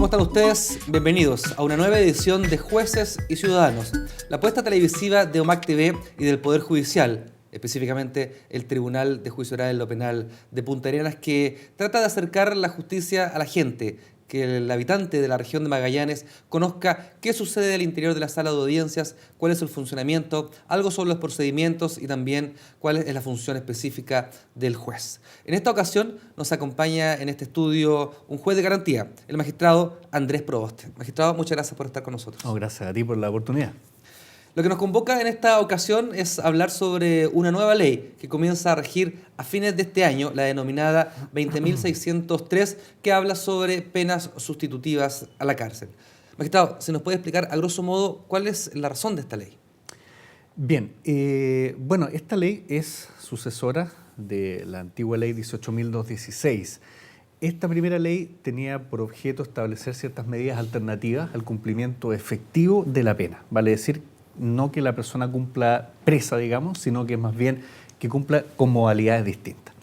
están ustedes? Bienvenidos a una nueva edición de Jueces y Ciudadanos, la apuesta televisiva de OMAC TV y del Poder Judicial, específicamente el Tribunal de Juicio Oral en lo Penal de Punta Arenas, que trata de acercar la justicia a la gente, que el habitante de la región de Magallanes conozca qué sucede al interior de la sala de audiencias, cuál es el funcionamiento, algo sobre los procedimientos y también cuál es la función específica del juez. En esta ocasión nos acompaña en este estudio un juez de garantía, el magistrado Andrés Proboste. Magistrado, muchas gracias por estar con nosotros. Gracias a ti por la oportunidad. Lo que nos convoca en esta ocasión es hablar sobre una nueva ley que comienza a regir a fines de este año, la denominada 20.603, que habla sobre penas sustitutivas a la cárcel. Magistrado, ¿se nos puede explicar a grosso modo cuál es la razón de esta ley? Bien, bueno, esta ley es sucesora de la antigua ley 18.216. Esta primera ley tenía por objeto establecer ciertas medidas alternativas al cumplimiento efectivo de la pena, vale decir, no que la persona cumpla presa, digamos, sino que más bien que cumpla con modalidades distintas.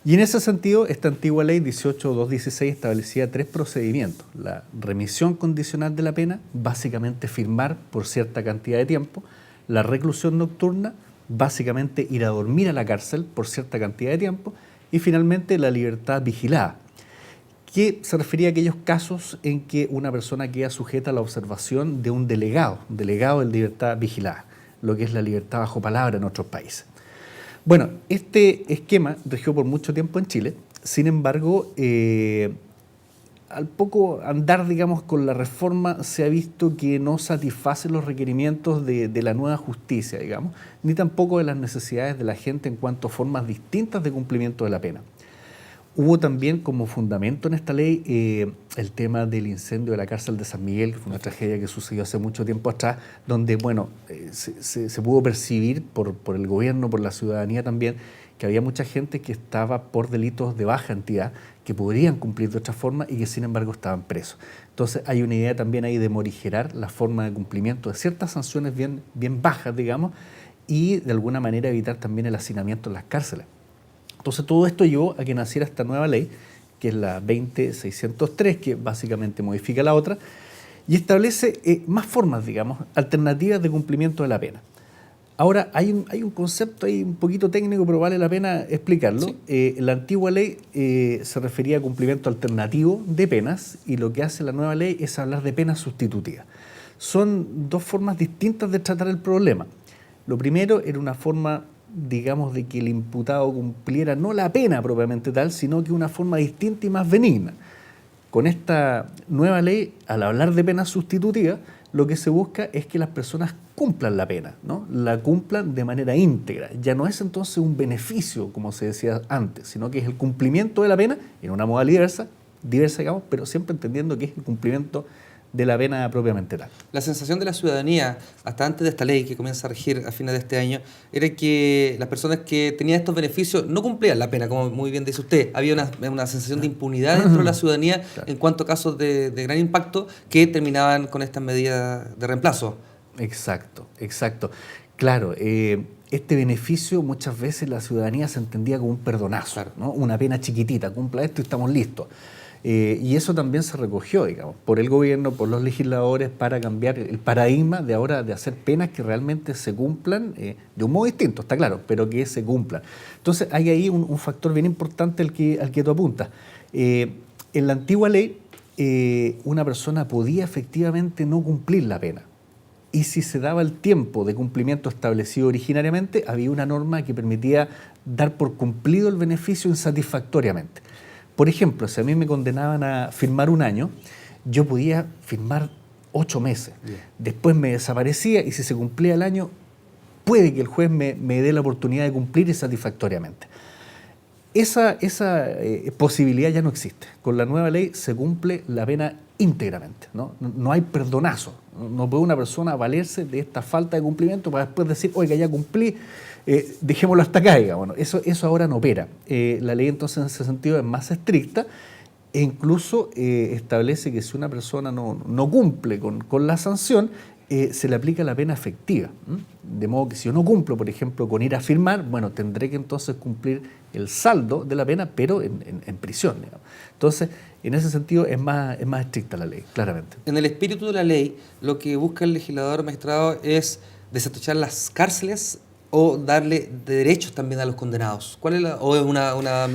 Y en ese sentido, esta antigua ley 18.216 establecía 3 procedimientos. La remisión condicional de la pena, básicamente firmar por cierta cantidad de tiempo. La reclusión nocturna, básicamente ir a dormir a la cárcel por cierta cantidad de tiempo. Y finalmente la libertad vigilada, que se refería a aquellos casos en que una persona queda sujeta a la observación de un delegado de libertad vigilada, lo que es la libertad bajo palabra en otros países. Bueno, este esquema regió por mucho tiempo en Chile, sin embargo, al poco andar, digamos, con la reforma se ha visto que no satisface los requerimientos de la nueva justicia, digamos, ni tampoco de las necesidades de la gente en cuanto a formas distintas de cumplimiento de la pena. Hubo también como fundamento en esta ley el tema del incendio de la cárcel de San Miguel, que fue una tragedia que sucedió hace mucho tiempo atrás, donde bueno, se pudo percibir por el gobierno, por la ciudadanía también, que había mucha gente que estaba por delitos de baja entidad, que podrían cumplir de otra forma y que sin embargo estaban presos. Entonces hay una idea también ahí de morigerar la forma de cumplimiento de ciertas sanciones bien bajas, digamos, y de alguna manera evitar también el hacinamiento en las cárceles. Entonces todo esto llevó a que naciera esta nueva ley, que es la 20.603, que básicamente modifica la otra, y establece más formas, digamos, alternativas de cumplimiento de la pena. Ahora, hay un concepto ahí un poquito técnico, pero vale la pena explicarlo. Sí. La antigua ley se refería a cumplimiento alternativo de penas, y lo que hace la nueva ley es hablar de penas sustitutivas. Son 2 formas distintas de tratar el problema. Lo primero era una forma, digamos, de que el imputado cumpliera no la pena propiamente tal, sino que una forma distinta y más benigna. Con esta nueva ley, al hablar de penas sustitutivas, lo que se busca es que las personas cumplan la pena, ¿no? La cumplan de manera íntegra. Ya no es entonces un beneficio, como se decía antes, sino que es el cumplimiento de la pena en una modalidad diversa, digamos, pero siempre entendiendo que es el cumplimiento de la pena propiamente tal. La sensación de la ciudadanía, hasta antes de esta ley que comienza a regir a fines de este año, era que las personas que tenían estos beneficios no cumplían la pena, como muy bien dice usted. Había una sensación de impunidad dentro de la ciudadanía, claro, en cuanto a casos de gran impacto que terminaban con estas medidas de reemplazo. Exacto. Claro, este beneficio muchas veces la ciudadanía se entendía como un perdonazo, claro, ¿no? Una pena chiquitita, cumpla esto y estamos listos. Y eso también se recogió, digamos, por el gobierno, por los legisladores, para cambiar el paradigma de ahora de hacer penas que realmente se cumplan de un modo distinto, está claro, pero que se cumplan. Entonces hay ahí un factor bien importante al que tú apuntas. En la antigua ley, una persona podía efectivamente no cumplir la pena. Y si se daba el tiempo de cumplimiento establecido originariamente, había una norma que permitía dar por cumplido el beneficio insatisfactoriamente. Por ejemplo, si a mí me condenaban a firmar 1 año, yo podía firmar 8 meses. Bien. Después me desaparecía y si se cumplía el año, puede que el juez me dé la oportunidad de cumplir satisfactoriamente. Esa posibilidad ya no existe. Con la nueva ley se cumple la pena íntegramente, ¿no? No hay perdonazo. No puede una persona valerse de esta falta de cumplimiento para después decir, oiga, ya cumplí, dejémoslo hasta acá. Bueno, eso ahora no opera. La ley entonces en ese sentido es más estricta e incluso establece que si una persona no cumple con la sanción, se le aplica la pena efectiva. De modo que si yo no cumplo, por ejemplo, con ir a firmar, bueno, tendré que entonces cumplir el saldo de la pena, pero en prisión, digamos. Entonces, en ese sentido es más estricta la ley, claramente. En el espíritu de la ley, lo que busca el legislador magistrado es desatochar las cárceles o darle derechos también a los condenados. ¿Cuál es o es un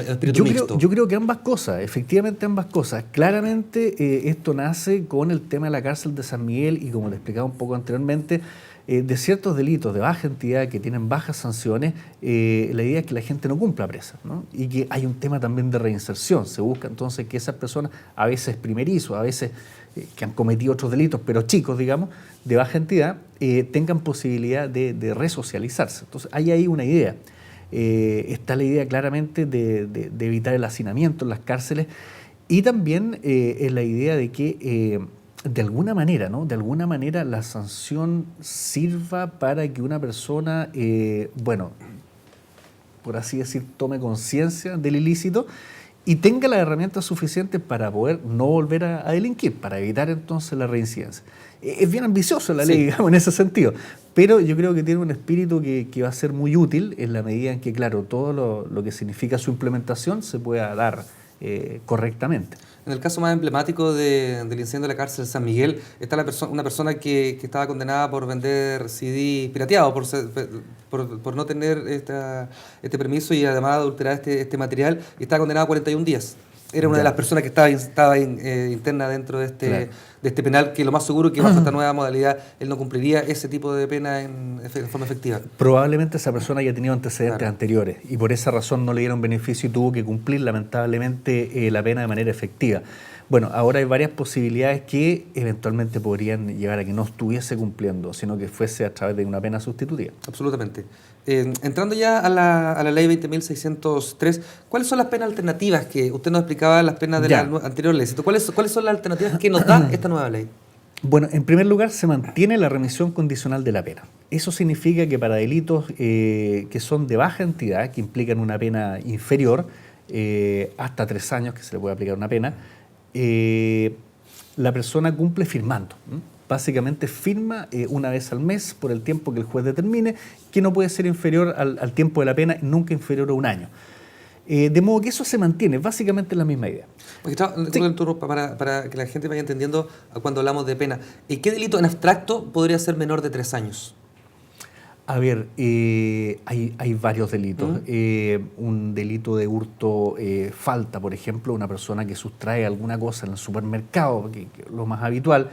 espíritu mixto? Yo creo que ambas cosas, efectivamente ambas cosas. Claramente esto nace con el tema de la cárcel de San Miguel y, como le explicaba un poco anteriormente, de ciertos delitos de baja entidad que tienen bajas sanciones, la idea es que la gente no cumpla presa, ¿no? Y que hay un tema también de reinserción. Se busca entonces que esas personas, a veces primerizos, a veces que han cometido otros delitos, pero chicos, digamos, de baja entidad, tengan posibilidad de resocializarse. Entonces hay ahí una idea. Está la idea claramente de evitar el hacinamiento en las cárceles, y también es la idea de que de alguna manera, ¿no? De alguna manera la sanción sirva para que una persona, por así decir, tome conciencia del ilícito y tenga las herramientas suficientes para poder no volver a delinquir, para evitar entonces la reincidencia. Es bien ambicioso la ley, digamos, en ese sentido, pero yo creo que tiene un espíritu que va a ser muy útil en la medida en que, claro, todo lo que significa su implementación se pueda dar correctamente. En el caso más emblemático del incendio de la cárcel de San Miguel, está una persona que estaba condenada por vender CD pirateado, por no tener este permiso y además adulterar este material, y estaba condenada a 41 días. Era una de las personas que estaba interna dentro de este penal, que lo más seguro es que bajo esta nueva modalidad él no cumpliría ese tipo de pena en forma efectiva. Probablemente esa persona haya tenido antecedentes anteriores y por esa razón no le dieron beneficio y tuvo que cumplir lamentablemente la pena de manera efectiva. Bueno, ahora hay varias posibilidades que eventualmente podrían llevar a que no estuviese cumpliendo, sino que fuese a través de una pena sustitutiva. Absolutamente. Entrando ya a la ley 20.603, ¿cuáles son las penas alternativas que usted nos explicaba, las penas de la anterior ley? ¿Cuáles son las alternativas que nos da esta nueva ley? Bueno, en primer lugar se mantiene la remisión condicional de la pena. Eso significa que para delitos que son de baja entidad, que implican una pena inferior, hasta 3 años que se le puede aplicar una pena, la persona cumple firmando. Básicamente firma una vez al mes por el tiempo que el juez determine, que no puede ser inferior al tiempo de la pena, nunca inferior a 1 año. De modo que eso se mantiene, básicamente la misma idea. Para que la gente vaya entendiendo cuando hablamos de pena, ¿qué delito en abstracto podría ser menor de 3 años? A ver, hay varios delitos. Un delito de hurto falta, por ejemplo, una persona que sustrae alguna cosa en el supermercado, que es lo más habitual,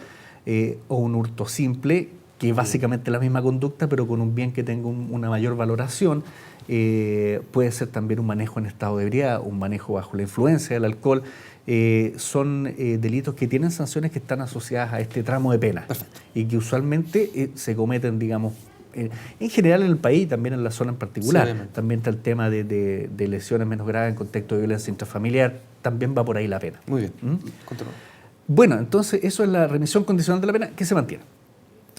o un hurto simple, que es básicamente la misma conducta, pero con un bien que tenga una mayor valoración. Puede ser también un manejo en estado de ebriedad, un manejo bajo la influencia del alcohol. Son delitos que tienen sanciones que están asociadas a este tramo de pena. Perfecto. Y que usualmente se cometen, digamos, en general en el país, también en la zona en particular. Sí, también está el tema de lesiones menos graves en contexto de violencia intrafamiliar, también va por ahí la pena. Muy bien. Continúa. Bueno, entonces eso es la remisión condicional de la pena, que se mantiene.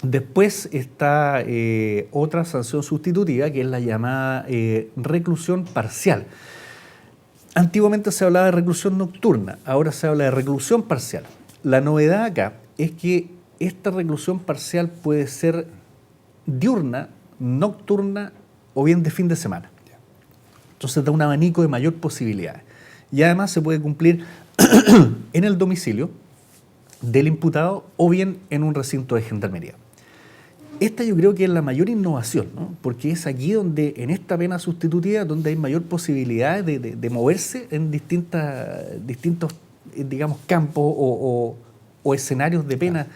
Después está otra sanción sustitutiva, que es la llamada reclusión parcial. Antiguamente se hablaba de reclusión nocturna, ahora se habla de reclusión parcial. La novedad acá es que esta reclusión parcial puede ser diurna, nocturna o bien de fin de semana. Entonces da un abanico de mayor posibilidades. Y además se puede cumplir en el domicilio del imputado o bien en un recinto de gendarmería. Esta yo creo que es la mayor innovación, ¿no? Porque es aquí donde, en esta pena sustitutiva, donde hay mayor posibilidad de moverse en distintos, digamos, campos o escenarios de pena,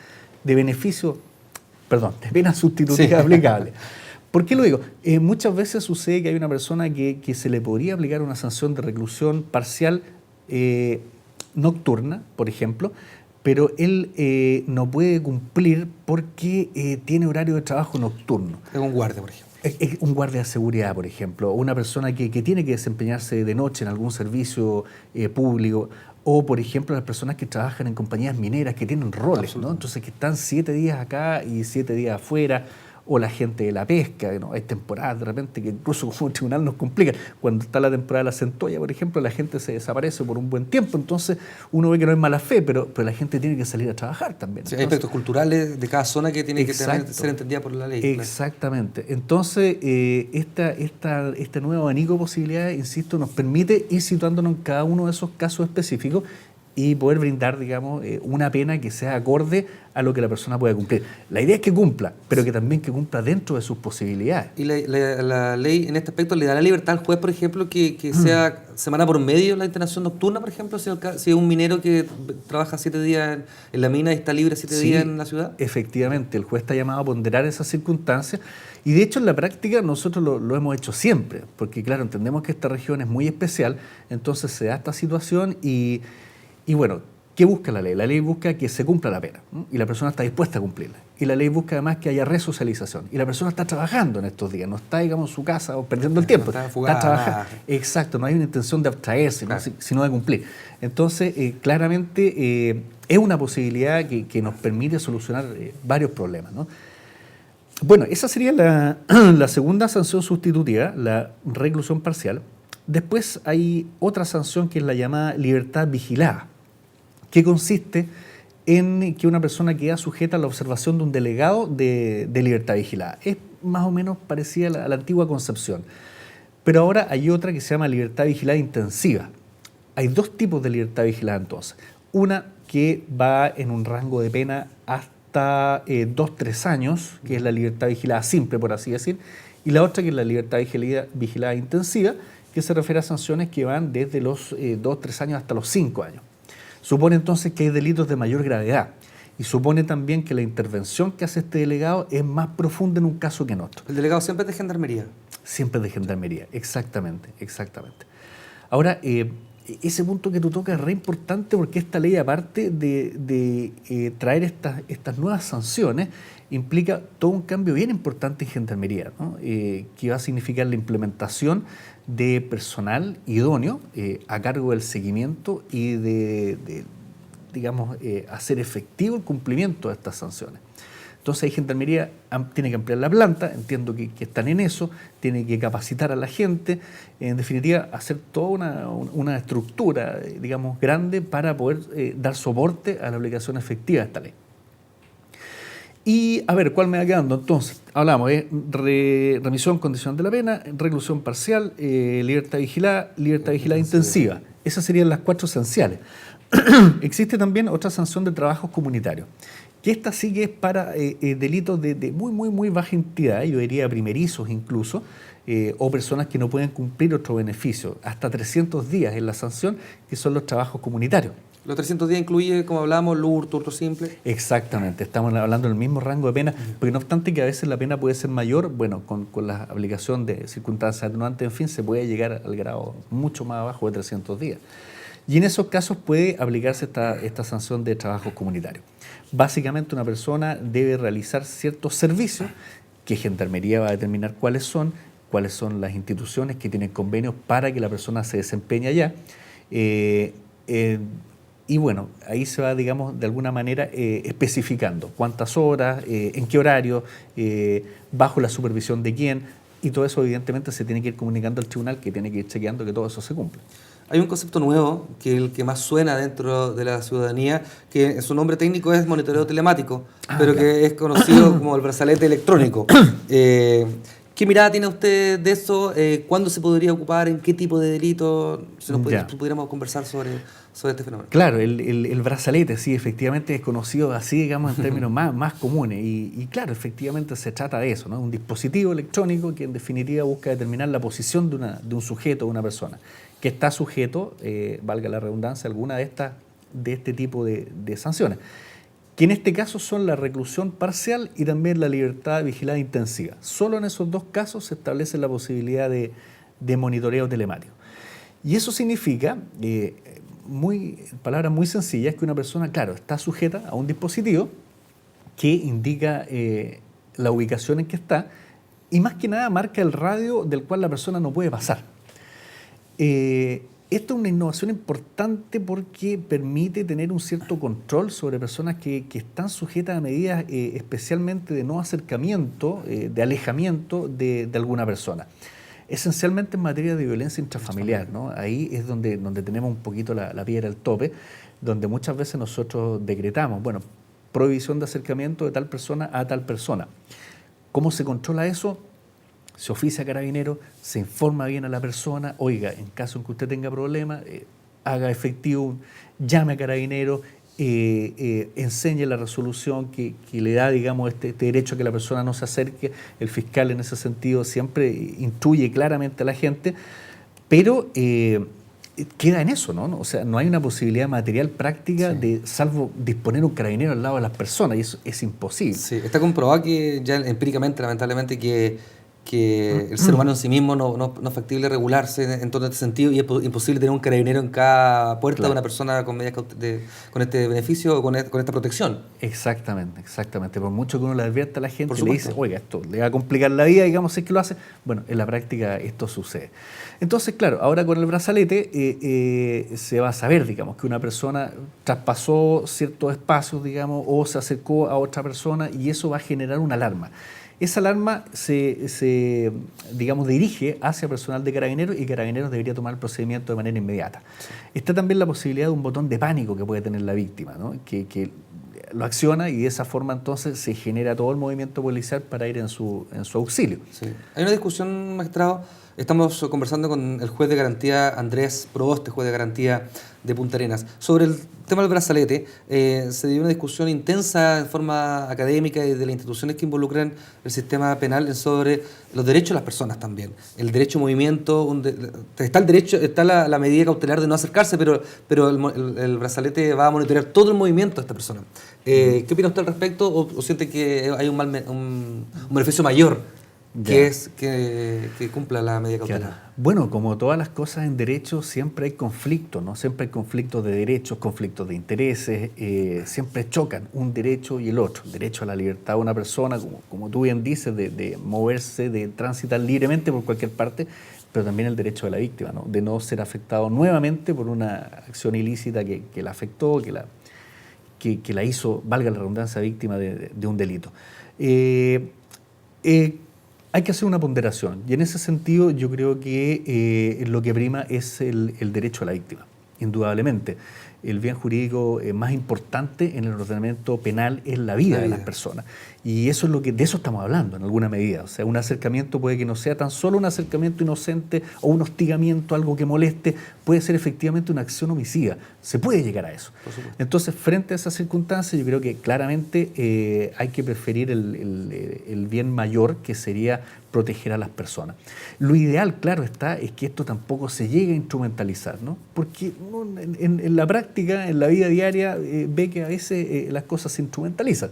de beneficio, de pena sustitutiva aplicable. ¿Por qué lo digo? Muchas veces sucede que hay una persona que se le podría aplicar una sanción de reclusión parcial nocturna, por ejemplo, pero él no puede cumplir porque tiene horario de trabajo nocturno. Es un guardia, por ejemplo. Es un guardia de seguridad, por ejemplo, o una persona que tiene que desempeñarse de noche en algún servicio público, o, por ejemplo, las personas que trabajan en compañías mineras que tienen roles, ¿no? Entonces, que están 7 días acá y 7 días afuera, o la gente de la pesca, ¿no? Hay temporadas de repente que incluso como tribunal nos complican. Cuando está la temporada de la centolla, por ejemplo, la gente se desaparece por un buen tiempo, entonces uno ve que no es mala fe, pero la gente tiene que salir a trabajar también. Sí, hay aspectos culturales de cada zona que tienen que ser entendidas por la ley. Exactamente. Entonces, este nuevo abanico de posibilidades, insisto, nos permite ir situándonos en cada uno de esos casos específicos y poder brindar, digamos, una pena que sea acorde a lo que la persona pueda cumplir. La idea es que cumpla, pero que también que cumpla dentro de sus posibilidades. ¿Y la ley en este aspecto le da la libertad al juez, por ejemplo, que sea semana por medio la internación nocturna, por ejemplo, si es un minero que trabaja 7 días en la mina y está libre 7 días en la ciudad? Efectivamente, el juez está llamado a ponderar esas circunstancias y de hecho en la práctica nosotros lo hemos hecho siempre, porque claro, entendemos que esta región es muy especial, entonces se da esta situación y bueno, ¿qué busca la ley? La ley busca que se cumpla la pena, ¿no? Y la persona está dispuesta a cumplirla. Y la ley busca además que haya resocialización. Y la persona está trabajando en estos días, no está, digamos, en su casa o perdiendo el tiempo. No está trabajando. Exacto, no hay una intención de abstraerse, claro, sino de cumplir. Entonces, claramente es una posibilidad que nos permite solucionar varios problemas, ¿no? Bueno, esa sería la segunda sanción sustitutiva, la reclusión parcial. Después hay otra sanción que es la llamada libertad vigilada, que consiste en que una persona queda sujeta a la observación de un delegado de libertad vigilada. Es más o menos parecida a la antigua concepción. Pero ahora hay otra que se llama libertad vigilada intensiva. Hay dos tipos de libertad vigilada entonces. Una que va en un rango de pena hasta 2-3 años, que es la libertad vigilada simple, por así decir, y la otra que es la libertad vigilada intensiva, que se refiere a sanciones que van desde los 2-3 años hasta los 5 años. Supone entonces que hay delitos de mayor gravedad y supone también que la intervención que hace este delegado es más profunda en un caso que en otro. ¿El delegado siempre es de Gendarmería? Siempre es de Gendarmería, exactamente. Ahora, ese punto que tú tocas es re importante porque esta ley, aparte de traer estas nuevas sanciones, implica todo un cambio bien importante en Gendarmería, ¿no? Que va a significar la implementación de personal idóneo a cargo del seguimiento y digamos, hacer efectivo el cumplimiento de estas sanciones. Entonces ahí Gendarmería tiene que ampliar la planta, entiendo que están en eso, tiene que capacitar a la gente, en definitiva hacer toda una estructura, digamos, grande para poder dar soporte a la aplicación efectiva de esta ley. Y a ver, ¿cuál me va quedando? Entonces, hablamos de remisión condicional de la pena, reclusión parcial, libertad vigilada intensiva. Esas serían las 4 esenciales. Existe también otra sanción de trabajos comunitarios, que esta sí que es para delitos de muy baja entidad, yo diría primerizos incluso, o personas que no pueden cumplir otro beneficio. Hasta 300 días es la sanción, que son los trabajos comunitarios. ¿Los 300 días incluye, como hablábamos, hurto, hurto simple? Exactamente, estamos hablando del mismo rango de pena, porque no obstante que a veces la pena puede ser mayor, bueno, con la aplicación de circunstancias atenuantes, en fin, se puede llegar al grado mucho más abajo de 300 días. Y en esos casos puede aplicarse esta sanción de trabajos comunitarios. Básicamente una persona debe realizar ciertos servicios que Gendarmería va a determinar cuáles son las instituciones que tienen convenios para que la persona se desempeñe allá. Y bueno, ahí se va, digamos, de alguna manera especificando cuántas horas, en qué horario, bajo la supervisión de quién, y todo eso evidentemente se tiene que ir comunicando al tribunal, que tiene que ir chequeando que todo eso se cumpla. Hay un concepto nuevo, que es el que más suena dentro de la ciudadanía, que su nombre técnico es monitoreo telemático, pero claro, que es conocido como el brazalete electrónico. ¿Qué mirada tiene usted de eso? ¿Cuándo se podría ocupar? ¿En qué tipo de delito? Si nos pudiéramos conversar sobre este fenómeno. Claro, el brazalete, sí, efectivamente es conocido así, digamos, en términos más comunes. Y claro, efectivamente se trata de eso, ¿no? Un dispositivo electrónico que en definitiva busca determinar la posición de un sujeto, de una persona, que está sujeto, valga la redundancia, a alguna de este tipo de sanciones, que en este caso son la reclusión parcial y también la libertad vigilada intensiva. Solo en esos 2 casos se establece la posibilidad de monitoreo telemático. Y eso significa, palabras muy sencillas, que una persona, claro, está sujeta a un dispositivo que indica la ubicación en que está y más que nada marca el radio del cual la persona no puede pasar. Esto es una innovación importante porque permite tener un cierto control sobre personas que están sujetas a medidas especialmente de no acercamiento, de alejamiento de alguna persona. Esencialmente en materia de violencia intrafamiliar, ¿no? Ahí es donde tenemos un poquito la piedra al tope, donde muchas veces nosotros decretamos, bueno, prohibición de acercamiento de tal persona a tal persona. ¿Cómo se controla eso? Se oficia a Carabineros, se informa bien a la persona, oiga, en caso en que usted tenga problemas, haga efectivo, llame a Carabineros, enseñe la resolución que le da, digamos, este derecho a que la persona no se acerque. El fiscal en ese sentido siempre instruye claramente a la gente, pero queda en eso, ¿no? O sea, no hay una posibilidad material práctica de, salvo disponer un carabinero al lado de las personas, y eso es imposible. Sí, está comprobado que ya empíricamente, lamentablemente, que el ser humano en sí mismo no es factible regularse en todo este sentido, y es imposible tener un carabinero en cada puerta de una persona con medidas con este beneficio o con esta protección. Exactamente. Por mucho que uno le advierta a la gente, le dice, oiga, esto le va a complicar la vida, digamos, si es que lo hace. Bueno, en la práctica esto sucede. Entonces, claro, ahora con el brazalete se va a saber, digamos, que una persona traspasó ciertos espacios, digamos, o se acercó a otra persona, y eso va a generar una alarma. Esa alarma se digamos, dirige hacia personal de Carabineros, y Carabineros debería tomar el procedimiento de manera inmediata. Sí. Está también la posibilidad de un botón de pánico que puede tener la víctima, ¿no? que lo acciona, y de esa forma entonces se genera todo el movimiento policial para ir en su auxilio. Sí. Hay una discusión, magistrado. Estamos conversando con el juez de garantía Andrés Proboste, juez de garantía de Punta Arenas, sobre el tema del brazalete. Se dio una discusión intensa en forma académica y de las instituciones que involucran el sistema penal sobre los derechos de las personas también. El derecho a movimiento, está el derecho, está la medida cautelar de no acercarse, pero el brazalete va a monitorear todo el movimiento de esta persona. ¿Qué opina usted al respecto, o siente que hay un beneficio mayor que cumpla la medida cautelar? Claro. Bueno, como todas las cosas en derecho, siempre hay conflictos, ¿no? Siempre hay conflictos de derechos, conflictos de intereses, siempre chocan un derecho y el otro. El derecho a la libertad de una persona, como tú bien dices, de moverse, de transitar libremente por cualquier parte, pero también el derecho de la víctima, ¿no? De no ser afectado nuevamente por una acción ilícita que la afectó, que la hizo, valga la redundancia, víctima de un delito. Hay que hacer una ponderación, y en ese sentido yo creo que lo que prima es el derecho a la víctima, indudablemente. El bien jurídico más importante en el ordenamiento penal es la vida de las personas, y eso es de eso estamos hablando en alguna medida. O sea, un acercamiento puede que no sea tan solo un acercamiento inocente o un hostigamiento, algo que moleste, puede ser efectivamente una acción homicida. Se puede llegar a eso. Entonces, frente a esas circunstancias, yo creo que claramente hay que preferir el bien mayor, que sería proteger a las personas. Lo ideal, claro está, es que esto tampoco se llegue a instrumentalizar, ¿no? Porque en la práctica, en la vida diaria, ve que a veces las cosas se instrumentalizan.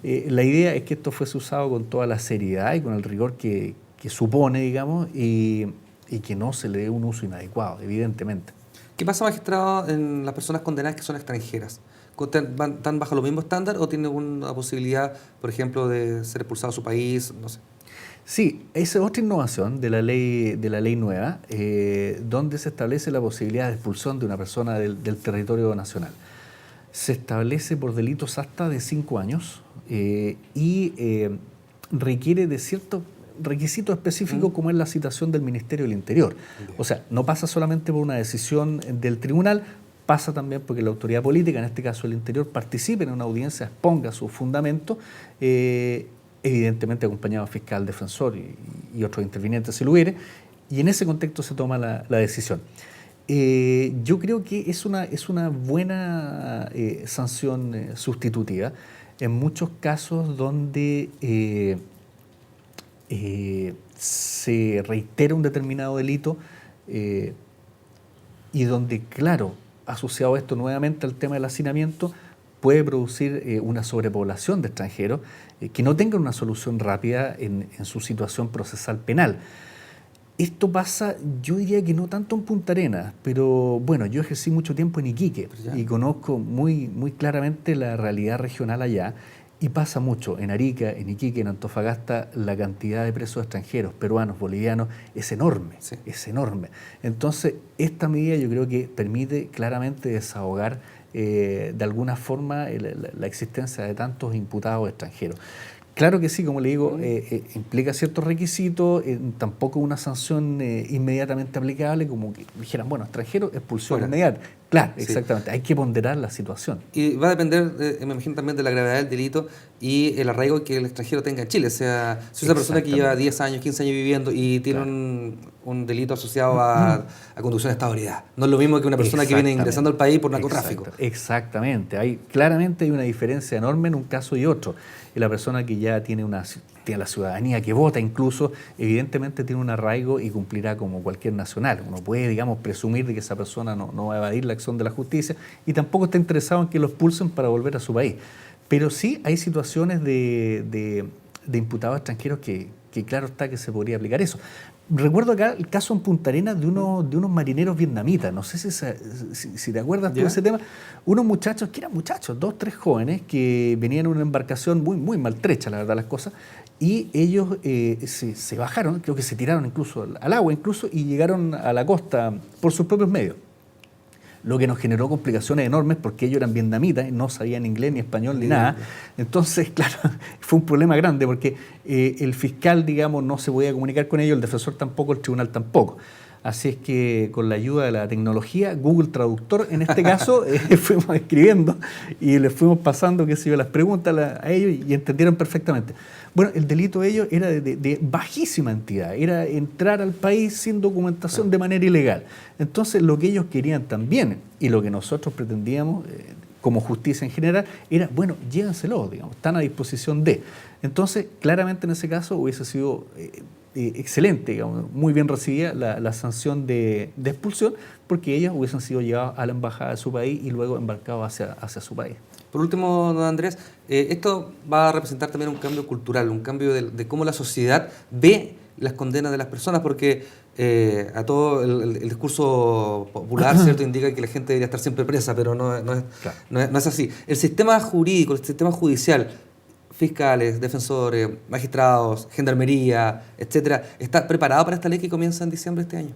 La idea es que esto fuese usado con toda la seriedad y con el rigor que supone, digamos, y que no se le dé un uso inadecuado, evidentemente. ¿Qué pasa, magistrado, en las personas condenadas que son extranjeras? ¿Están bajo los mismos estándares o tienen alguna posibilidad, por ejemplo, de ser expulsados de su país? No sé. Sí, esa es otra innovación de la ley nueva, donde se establece la posibilidad de expulsión de una persona del territorio nacional. Se establece por delitos hasta de 5 años y requiere de ciertos requisitos específicos, como es la citación del Ministerio del Interior. O sea, no pasa solamente por una decisión del tribunal, pasa también porque la autoridad política, en este caso el Interior, participe en una audiencia, exponga sus fundamentos, evidentemente acompañado del fiscal defensor y otros intervinientes si lo hubiere, y en ese contexto se toma la decisión. Yo creo que es una buena sanción sustitutiva en muchos casos donde se reitera un determinado delito y donde, claro, asociado esto nuevamente al tema del hacinamiento, puede producir una sobrepoblación de extranjeros que no tengan una solución rápida en su situación procesal penal. Esto pasa, yo diría que no tanto en Punta Arenas, pero bueno, yo ejercí mucho tiempo en Iquique y conozco muy claramente la realidad regional allá, Y pasa mucho, en Arica, en Iquique, en Antofagasta, la cantidad de presos extranjeros, peruanos, bolivianos, es enorme, Sí. es enorme. Entonces, esta medida yo creo que permite claramente desahogar de alguna forma la existencia de tantos imputados extranjeros. Claro que sí, como le digo, implica ciertos requisitos, tampoco una sanción inmediatamente aplicable, como que dijeran, bueno, extranjero, expulsión Fuera. inmediata. Claro, Sí. exactamente, hay que ponderar la situación. Y va a depender, me imagino, también de la gravedad del delito y el arraigo que el extranjero tenga en Chile. O sea, si esa persona que lleva 10 años, 15 años viviendo y tiene un delito asociado a conducción de estado de ebriedad. No es lo mismo que una persona que viene ingresando al país por narcotráfico. Exactamente. Claramente hay una diferencia enorme en un caso y otro. Y la persona que ya tiene la ciudadanía, que vota incluso, evidentemente tiene un arraigo y cumplirá como cualquier nacional. Uno puede, digamos, presumir de que esa persona no va a evadir la acción de la justicia y tampoco está interesado en que lo expulsen para volver a su país. Pero sí hay situaciones de imputados extranjeros que claro está que se podría aplicar eso. Recuerdo acá el caso en Punta Arenas de unos marineros vietnamitas, no sé si te acuerdas tú de ese tema, unos muchachos, que eran muchachos, 2, 3 jóvenes, que venían en una embarcación muy, muy maltrecha, la verdad, las cosas, y ellos se bajaron, creo que se tiraron incluso al agua incluso, y llegaron a la costa por sus propios medios. Lo que nos generó complicaciones enormes porque ellos eran vietnamitas y no sabían inglés ni español ni nada. Entonces, claro, fue un problema grande porque el fiscal, digamos, no se podía comunicar con ellos, el defensor tampoco, el tribunal tampoco. Así es que con la ayuda de la tecnología, Google Traductor en este caso, fuimos escribiendo y les fuimos pasando, qué sé yo, las preguntas a ellos y entendieron perfectamente. Bueno, el delito de ellos era de bajísima entidad, era entrar al país sin documentación de manera ilegal. Entonces, lo que ellos querían también y lo que nosotros pretendíamos como justicia en general era, bueno, llévenselo, digamos, están a disposición de. Entonces, claramente en ese caso hubiese sido excelente, digamos, muy bien recibida la sanción de expulsión porque ellos hubiesen sido llevados a la embajada de su país y luego embarcados hacia su país. Por último, don Andrés, esto va a representar también un cambio cultural, un cambio de cómo la sociedad ve las condenas de las personas, porque a todo el discurso popular, ¿cierto?, indica que la gente debería estar siempre presa, pero no es así. El sistema jurídico, el sistema judicial, fiscales, defensores, magistrados, gendarmería, etcétera, ¿está preparado para esta ley que comienza en diciembre de este año?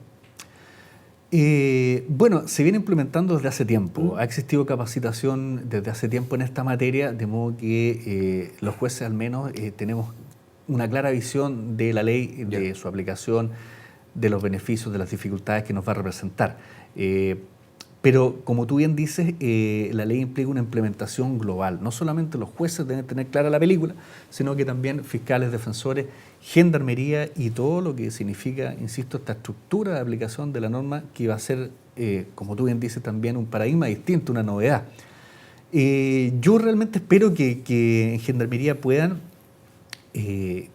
Bueno, se viene implementando desde hace tiempo. Ha existido capacitación desde hace tiempo en esta materia, de modo que los jueces al menos tenemos una clara visión de la ley, de su aplicación, de los beneficios, de las dificultades que nos va a representar. Pero, como tú bien dices, la ley implica una implementación global. No solamente los jueces deben tener clara la película, sino que también fiscales, defensores, gendarmería y todo lo que significa, insisto, esta estructura de aplicación de la norma que va a ser, como tú bien dices, también un paradigma distinto, una novedad. Yo realmente espero que en gendarmería puedan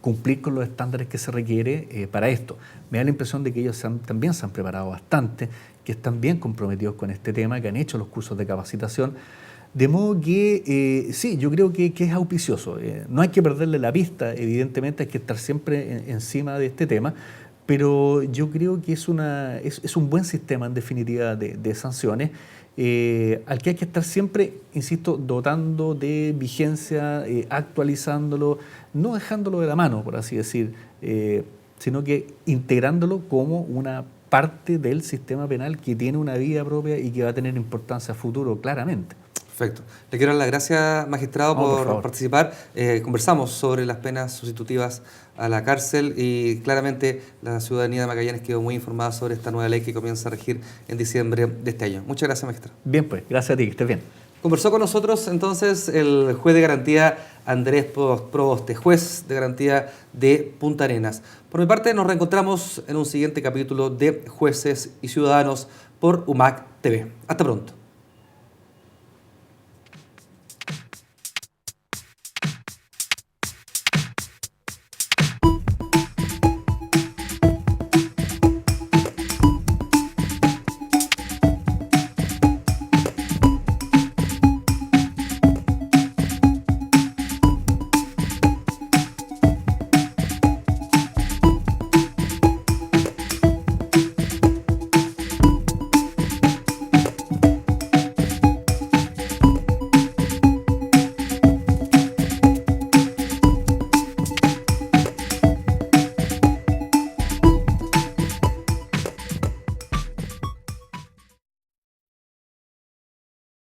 cumplir con los estándares que se requiere para esto. Me da la impresión de que ellos también se han preparado bastante, que están bien comprometidos con este tema, que han hecho los cursos de capacitación, de modo que sí, yo creo que es auspicioso. No hay que perderle la pista, evidentemente hay que estar siempre encima de este tema, pero yo creo que es un buen sistema en definitiva de sanciones, al que hay que estar siempre, insisto, dotando de vigencia, actualizándolo, no dejándolo de la mano, por así decir, sino que integrándolo como una parte del sistema penal que tiene una vida propia y que va a tener importancia a futuro, claramente. Perfecto. Le quiero dar las gracias, magistrado, por participar. Conversamos sobre las penas sustitutivas a la cárcel y claramente la ciudadanía de Magallanes quedó muy informada sobre esta nueva ley que comienza a regir en diciembre de este año. Muchas gracias, magistrado. Bien, pues, gracias a ti, que estés bien. Conversó con nosotros entonces el juez de garantía Andrés Proboste, juez de garantía de Punta Arenas. Por mi parte, nos reencontramos en un siguiente capítulo de Jueces y Ciudadanos por UMAC TV. Hasta pronto.